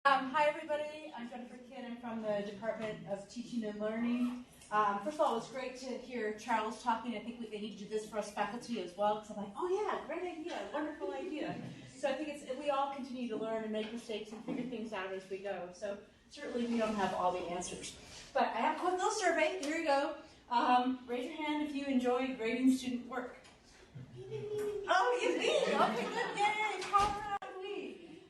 Hi everybody, I'm Jennifer Kidd. I'm from the Department of Teaching and Learning. First of all, it's great to hear Charles talking. I think they need to do this for us faculty as well, because I'm like, oh yeah, great idea, wonderful idea. So I think we all continue to learn and make mistakes and figure things out as we go. So certainly we don't have all the answers. But I have a quick little survey. Here you go. Raise your hand if you enjoy grading student work. Oh, you me? Okay, good. Yay, power out.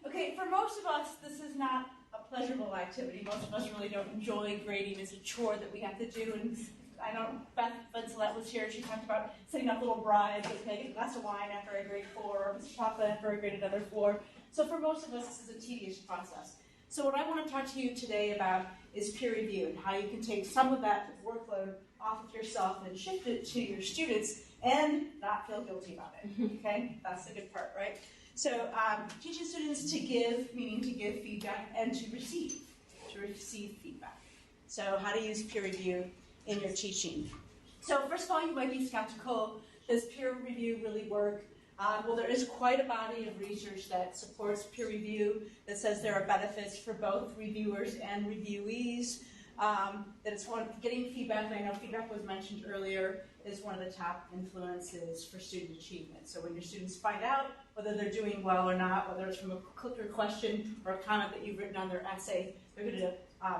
Okay, for most of us, this is not a pleasurable activity. Most of us really don't enjoy grading as a chore that we have to do. And I know Beth Bensalette was here. She talked about setting up little bribes, like make a glass of wine after I grade 4, or chocolate after I grade another 4. So for most of us, this is a tedious process. So what I want to talk to you today about is peer review and how you can take some of that workload off of yourself and shift it to your students and not feel guilty about it. Okay, that's the good part, right? So teaching students to give, meaning to give feedback, and to receive feedback. So how to use peer review in your teaching. So first of all, you might be skeptical. Does peer review really work? Well, there is quite a body of research that supports peer review, that says there are benefits for both reviewers and reviewees. That it's getting feedback, and I know feedback was mentioned earlier, is one of the top influences for student achievement. So when your students find out whether they're doing well or not, whether it's from a clicker question or a comment that you've written on their essay, they're going to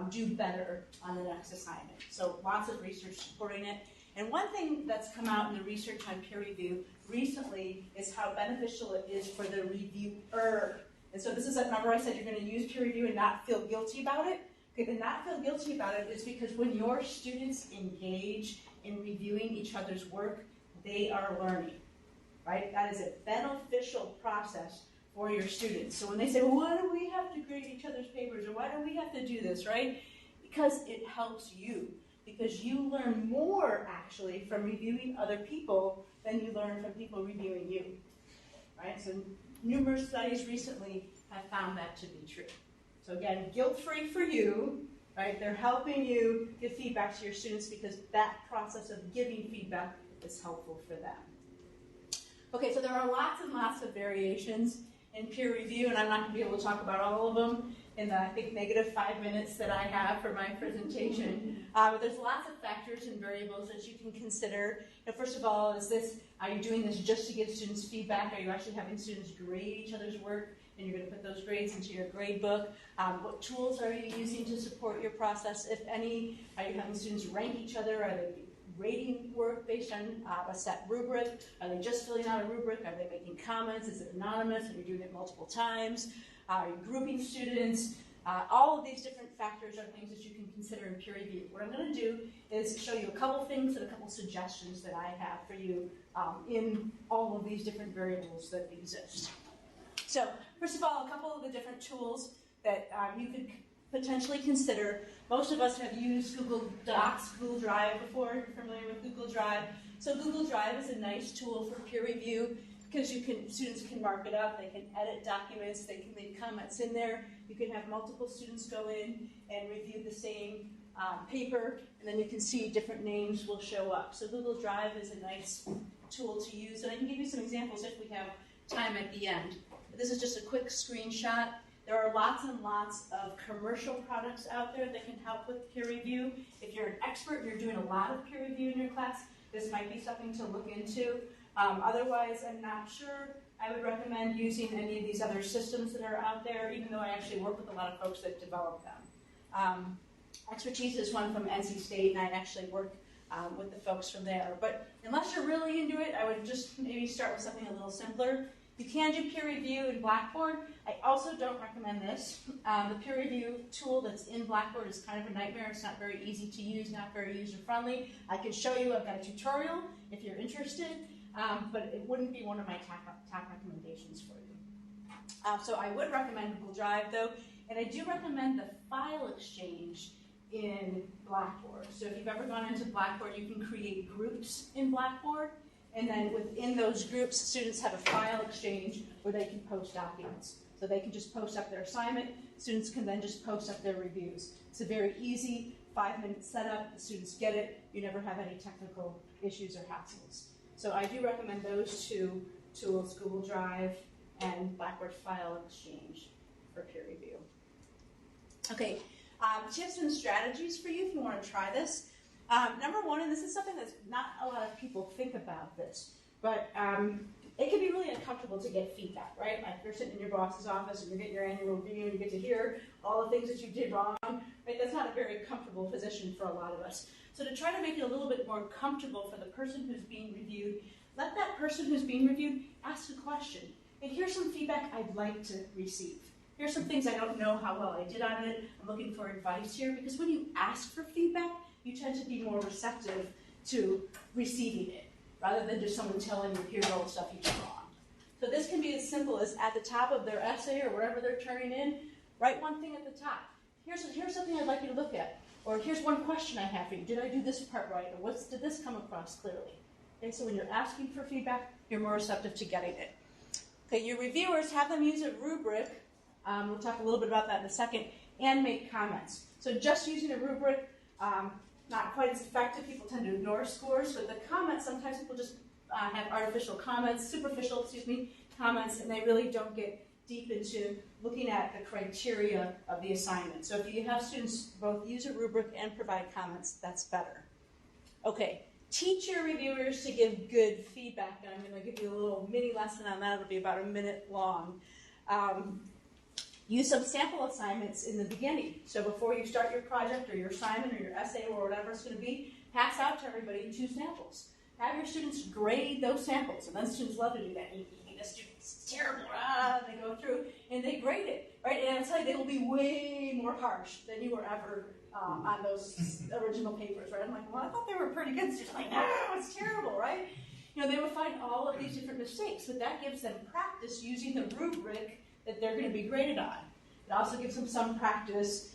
do better on the next assignment. So lots of research supporting it. And one thing that's come out in the research on peer review recently is how beneficial it is for the reviewer. And so this is, remember I said you're going to use peer review and not feel guilty about it? Okay, the not feel guilty about it is because when your students engage in reviewing each other's work, they are learning, right? That is a beneficial process for your students. So when they say, well, why do we have to grade each other's papers, or why do we have to do this, right? Because it helps you. Because you learn more, actually, from reviewing other people than you learn from people reviewing you, right? So numerous studies recently have found that to be true. So again, guilt-free for you, right? They're helping you give feedback to your students because that process of giving feedback is helpful for them. Okay, so there are lots and lots of variations in peer review, and I'm not going to be able to talk about all of them in the, I think, negative 5 minutes that I have for my presentation. But there's lots of factors and variables that you can consider. First of all, are you doing this just to give students feedback? Are you actually having students grade each other's work, and you're going to put those grades into your grade book? What tools are you using to support your process, if any? Are you having students rank each other? Are they rating work based on a set rubric? Are they just filling out a rubric? Are they making comments? Is it anonymous? Are you doing it multiple times? Are you grouping students? All of these different factors are things that you can consider in peer review. What I'm going to do is show you a couple things and a couple suggestions that I have for you in all of these different variables that exist. So first of all, a couple of the different tools that you could potentially consider. Most of us have used Google Docs, Google Drive before. You're familiar with Google Drive. So Google Drive is a nice tool for peer review because students can mark it up, they can edit documents, they can leave comments in there. You can have multiple students go in and review the same paper, and then you can see different names will show up. So Google Drive is a nice tool to use, and I can give you some examples if we have time at the end. This is just a quick screenshot. There are lots and lots of commercial products out there that can help with peer review. If you're an expert and you're doing a lot of peer review in your class, this might be something to look into. Otherwise, I'm not sure. I would recommend using any of these other systems that are out there, even though I actually work with a lot of folks that develop them. Expertise is one from NC State, and I actually work with the folks from there. But unless you're really into it, I would just maybe start with something a little simpler. You can do peer review in Blackboard. I also don't recommend this. The peer review tool that's in Blackboard is kind of a nightmare. It's not very easy to use, not very user-friendly. I can show you, I've got a tutorial if you're interested, but it wouldn't be one of my top recommendations for you. So I would recommend Google Drive, though, and I do recommend the file exchange in Blackboard. So if you've ever gone into Blackboard, you can create groups in Blackboard. And then within those groups, students have a file exchange where they can post documents. So they can just post up their assignment. Students can then just post up their reviews. It's a very easy 5-minute setup. The students get it. You never have any technical issues or hassles. So I do recommend those two tools, Google Drive and Blackboard File Exchange for peer review. Okay, tips and strategies for you if you want to try this. Number one, and this is something that's not a lot of people think about this, but it can be really uncomfortable to get feedback, right? Like you're sitting in your boss's office and you're getting your annual review and you get to hear all the things that you did wrong, right? That's not a very comfortable position for a lot of us. So to try to make it a little bit more comfortable for the person who's being reviewed, let that person who's being reviewed ask a question. And here's some feedback I'd like to receive. Here's some things I don't know how well I did on it. I'm looking for advice here. Because when you ask for feedback, you tend to be more receptive to receiving it, rather than just someone telling you, here's all the stuff you did wrong. So this can be as simple as at the top of their essay or whatever they're turning in, write one thing at the top. Here's something I'd like you to look at. Or here's one question I have for you. Did I do this part right? Or did this come across clearly? Okay, so when you're asking for feedback, you're more receptive to getting it. Okay, your reviewers, have them use a rubric. We'll talk a little bit about that in a second, and make comments. So just using a rubric, not quite as effective. People tend to ignore scores, but the comments, sometimes people just have artificial comments, superficial, comments, and they really don't get deep into looking at the criteria of the assignment. So if you have students both use a rubric and provide comments, that's better. Okay, teach your reviewers to give good feedback, and I'm going to give you a little mini lesson on that. It'll be about a minute long. Use some sample assignments in the beginning. So before you start your project or your assignment or your essay or whatever it's going to be, pass out to everybody 2 samples. Have your students grade those samples, and then students love to do that. The student's terrible, they go through and they grade it, right? And I'll tell you, they will be way more harsh than you were ever on those original papers, right? I'm like, well, I thought they were pretty good. Students like, no, it's terrible, right? You know, they will find all of these different mistakes, but that gives them practice using the rubric that they're going to be graded on. It also gives them some practice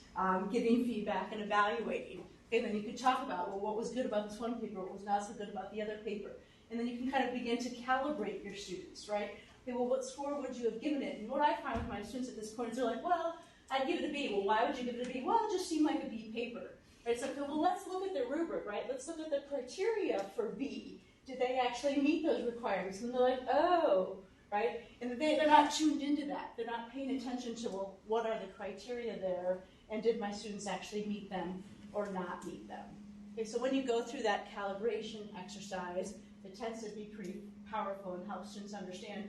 giving feedback and evaluating. Okay, then you can talk about, well, what was good about this one paper, what was not so good about the other paper. And then you can kind of begin to calibrate your students, right? Okay, well, what score would you have given it? And what I find with my students at this point is they're like, well, I'd give it a B. Well, why would you give it a B? Well, it just seemed like a B paper. Right? So, well, let's look at the rubric, right? Let's look at the criteria for B. Did they actually meet those requirements? And they're like, oh, right? And they're not tuned into that. They're not paying attention to, well, what are the criteria there, and did my students actually meet them or not meet them? Okay, so when you go through that calibration exercise, it tends to be pretty powerful and helps students understand,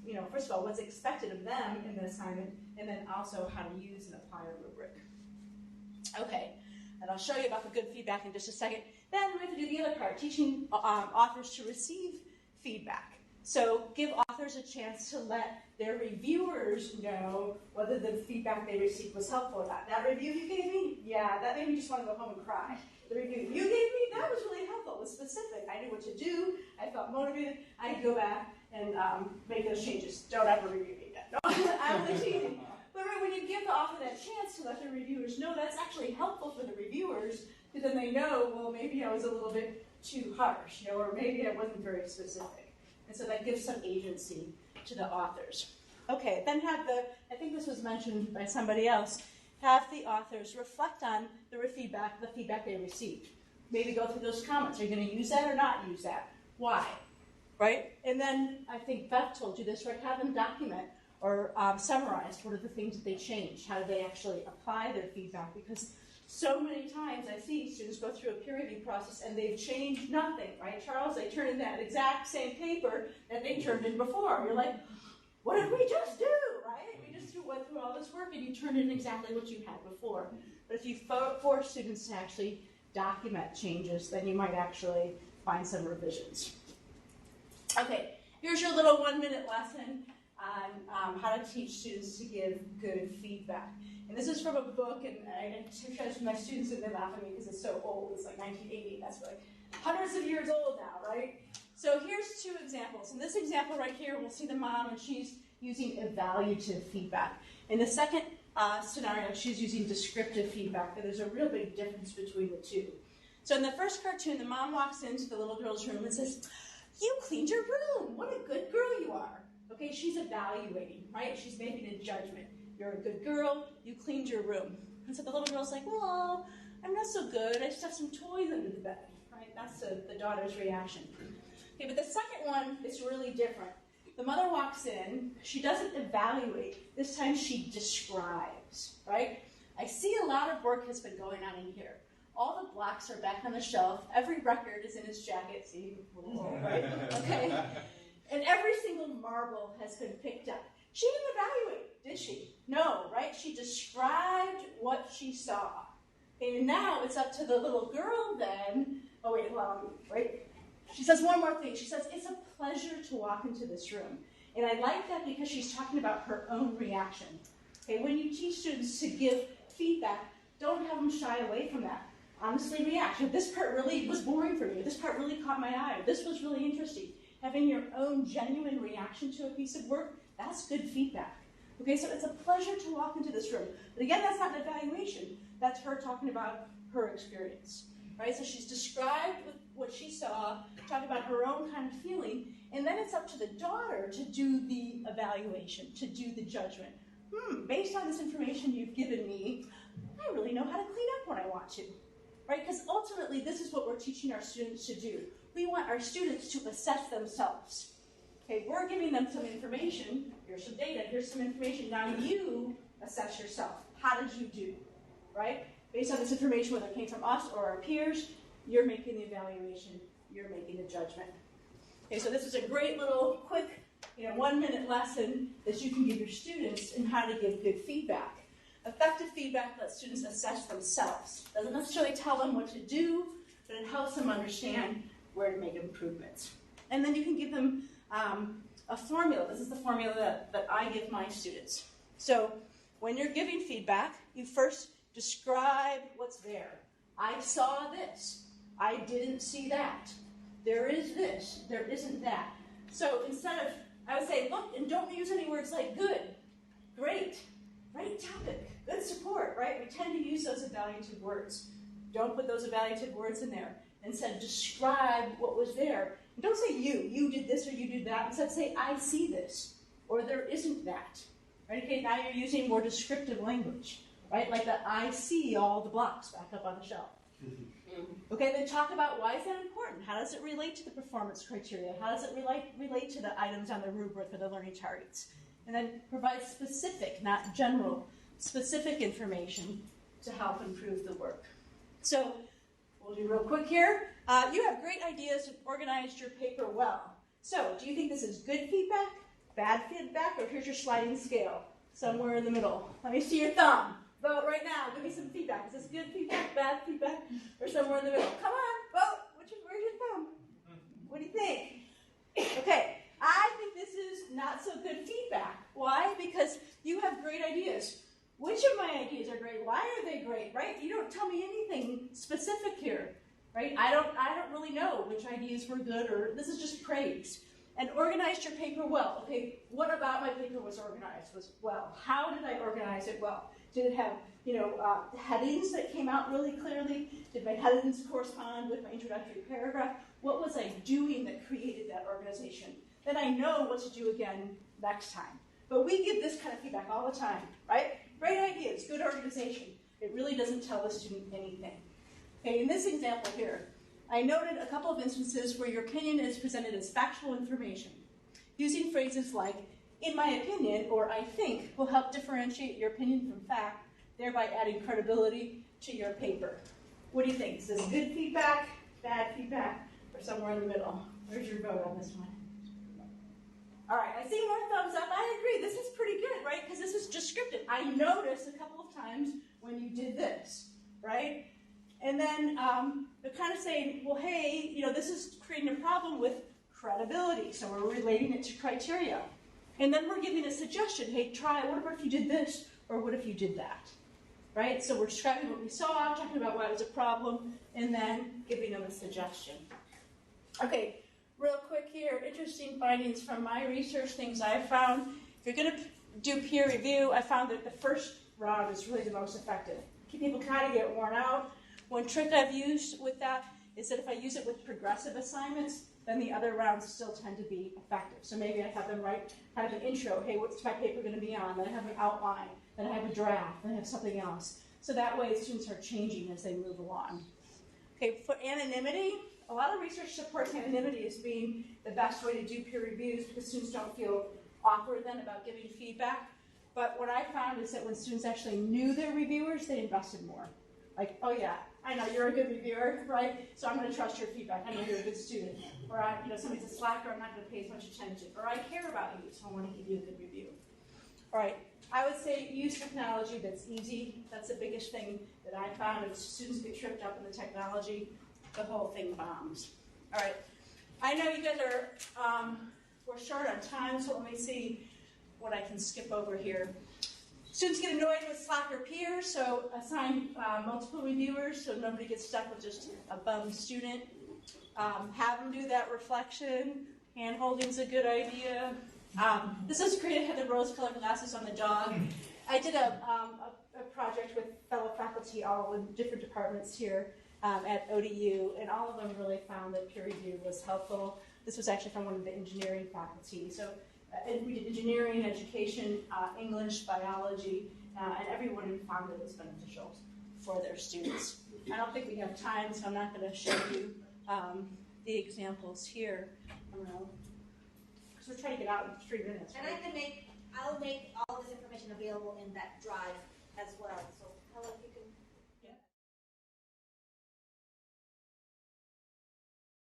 you know, first of all, what's expected of them in the assignment, and then also how to use and apply a rubric. Okay, and I'll show you about the good feedback in just a second. Then we have to do the other part, teaching authors to receive feedback. So give authors a chance to let their reviewers know whether the feedback they received was helpful or not. That review you gave me? Yeah, that made me just want to go home and cry. The review you gave me? That was really helpful. It was specific. I knew what to do. I felt motivated. I'd go back and make those changes. Don't ever review me again. No, I'm only teasing. But right, when you give the author that chance to let their reviewers know, that's actually helpful for the reviewers, because then they know, well, maybe I was a little bit too harsh, you know, or maybe I wasn't very specific. And so that gives some agency to the authors. Okay, then have I think this was mentioned by somebody else, have the authors reflect on the feedback they received. Maybe go through those comments. Are you going to use that or not use that? Why? Right? And then, I think Beth told you this, right? Have them document or summarize what are the things that they changed. How do they actually apply their feedback? Because so many times I see students go through a peer review process and they've changed nothing, right? Charles, they turned in that exact same paper that they turned in before. You're like, what did we just do, right? We just went through all this work and you turned in exactly what you had before. But if you force students to actually document changes, then you might actually find some revisions. Okay, here's your little 1-minute lesson on how to teach students to give good feedback. And this is from a book, and I show it to my students and they laugh at me because it's so old. It's like 1980, that's like hundreds of years old now, right? So here's 2 examples. In this example right here, we'll see the mom, and she's using evaluative feedback. In the second scenario, she's using descriptive feedback, but there's a real big difference between the 2. So in the first cartoon, the mom walks into the little girl's room and says, "You cleaned your room. What a good girl you are." Okay, she's evaluating, right? She's making a judgment. You're a good girl. You cleaned your room. And so the little girl's like, "Well, I'm not so good. I just have some toys under the bed." Right? That's the daughter's reaction. Okay, but the second one is really different. The mother walks in. She doesn't evaluate. This time she describes, right? I see a lot of work has been going on in here. All the blocks are back on the shelf. Every record is in his jacket. See, right? Okay. And every single marble has been picked up. She didn't evaluate, did she? No, right? She described what she saw. And now it's up to the little girl then. Oh, wait, hold on, right? She says one more thing. She says, it's a pleasure to walk into this room. And I like that because she's talking about her own reaction. Okay, when you teach students to give feedback, don't have them shy away from that. Honestly react. If this part really was boring for you, this part really caught my eye, this was really interesting. Having your own genuine reaction to a piece of work, that's good feedback. Okay, so it's a pleasure to walk into this room. But again, that's not an evaluation. That's her talking about her experience. Right? So she's described what she saw, talking about her own kind of feeling, and then it's up to the daughter to do the evaluation, to do the judgment. Based on this information you've given me, I really know how to clean up when I want to. Right? Because ultimately, this is what we're teaching our students to do. We want our students to assess themselves. Okay, we're giving them some information. Here's some data. Here's some information. Now you assess yourself. How did you do? Right? Based on this information, whether it came from us or our peers, you're making the evaluation. You're making the judgment. Okay, so this is a great little quick, 1-minute lesson that you can give your students in how to give good feedback. Effective feedback lets students assess themselves. Doesn't necessarily tell them what to do, but it helps them understand where to make improvements. And then you can give them a formula. This is the formula that I give my students. So when you're giving feedback, you first describe what's there. I saw this. I didn't see that. There is this. There isn't that. So instead of, I would say, look, and don't use any words like good, great, right topic, good support, right? We tend to use those evaluative words. Don't put those evaluative words in there. Instead, describe what was there. And don't say you did this or you did that. Instead, say, I see this, or there isn't that. Right? Okay, now you're using more descriptive language, right? Like the I see all the blocks back up on the shelf. Okay, then talk about why is that important? How does it relate to the performance criteria? How does it relate to the items on the rubric or the learning targets? And then provide specific, not general, specific information to help improve the work. So we'll do real quick here. You have great ideas and organized your paper well. So do you think this is good feedback, bad feedback, or here's your sliding scale? Somewhere in the middle. Let me see your thumb. Vote right now. Give me some feedback. Is this good feedback, bad feedback, or somewhere in the middle? Come on, vote. Where's your thumb? What do you think? Okay, I think this is not so good feedback. Why? Because you have great ideas. Which of my ideas are great? Why are they great? Right? You don't tell me anything specific here. Right? I don't really know which ideas were good, or this is just praise. And organized your paper well. Okay, what about my paper was organized well? How did I organize it well? Did it have, headings that came out really clearly? Did my headings correspond with my introductory paragraph? What was I doing that created that organization? Then I know what to do again next time. But we give this kind of feedback all the time, right? Great ideas, good organization. It really doesn't tell the student anything. Okay, in this example here, I noted a couple of instances where your opinion is presented as factual information. Using phrases like, in my opinion, or I think, will help differentiate your opinion from fact, thereby adding credibility to your paper. What do you think? Is this good feedback, bad feedback, or somewhere in the middle? Where's your vote on this one? All right, I see more thumbs up. I agree. This is pretty good, right? Because this is descriptive. I noticed a couple of times when you did this, right? And then they're kind of saying, well, hey, this is creating a problem with credibility, so we're relating it to criteria. And then we're giving a suggestion. Hey, what about if you did this, or what if you did that? Right? So we're describing what we saw, talking about why it was a problem, and then giving them a suggestion. Okay, real quick here, interesting findings from my research, things I found. If you're going to do peer review, I found that the first round is really the most effective. People kind of get worn out. One trick I've used with that is that if I use it with progressive assignments, then the other rounds still tend to be effective. So maybe I have them write kind of an intro. Hey, what's my paper going to be on? Then I have an outline. Then I have a draft. Then I have something else. So that way students are changing as they move along. Okay, for anonymity, a lot of research supports anonymity as being the best way to do peer reviews because students don't feel awkward then about giving feedback. But what I found is that when students actually knew their reviewers, they invested more. Like, oh yeah, I know you're a good reviewer, right? So I'm going to trust your feedback. I know you're a good student. Or somebody's a slacker, I'm not going to pay as much attention. Or I care about you, so I want to give you a good review. All right, I would say use technology that's easy. That's the biggest thing that I found. If students get tripped up in the technology, the whole thing bombs. All right, I know you guys are, we're short on time, so let me see what I can skip over here. Students get annoyed with slacker peers, so assign multiple reviewers so nobody gets stuck with just a bum student. Have them do that reflection. Hand-holding's a good idea. This is great. I had the rose-colored glasses on the dog. I did a project with fellow faculty all in different departments here at ODU, and all of them really found that peer review was helpful. This was actually from one of the engineering faculty. So we did engineering, education, English, biology, and everyone found it was beneficial for their students. I don't think we have time, so I'm not going to show you the examples here. Because we're trying to get out in 3 minutes. And I'll make all this information available in that drive as well. So Helen, you can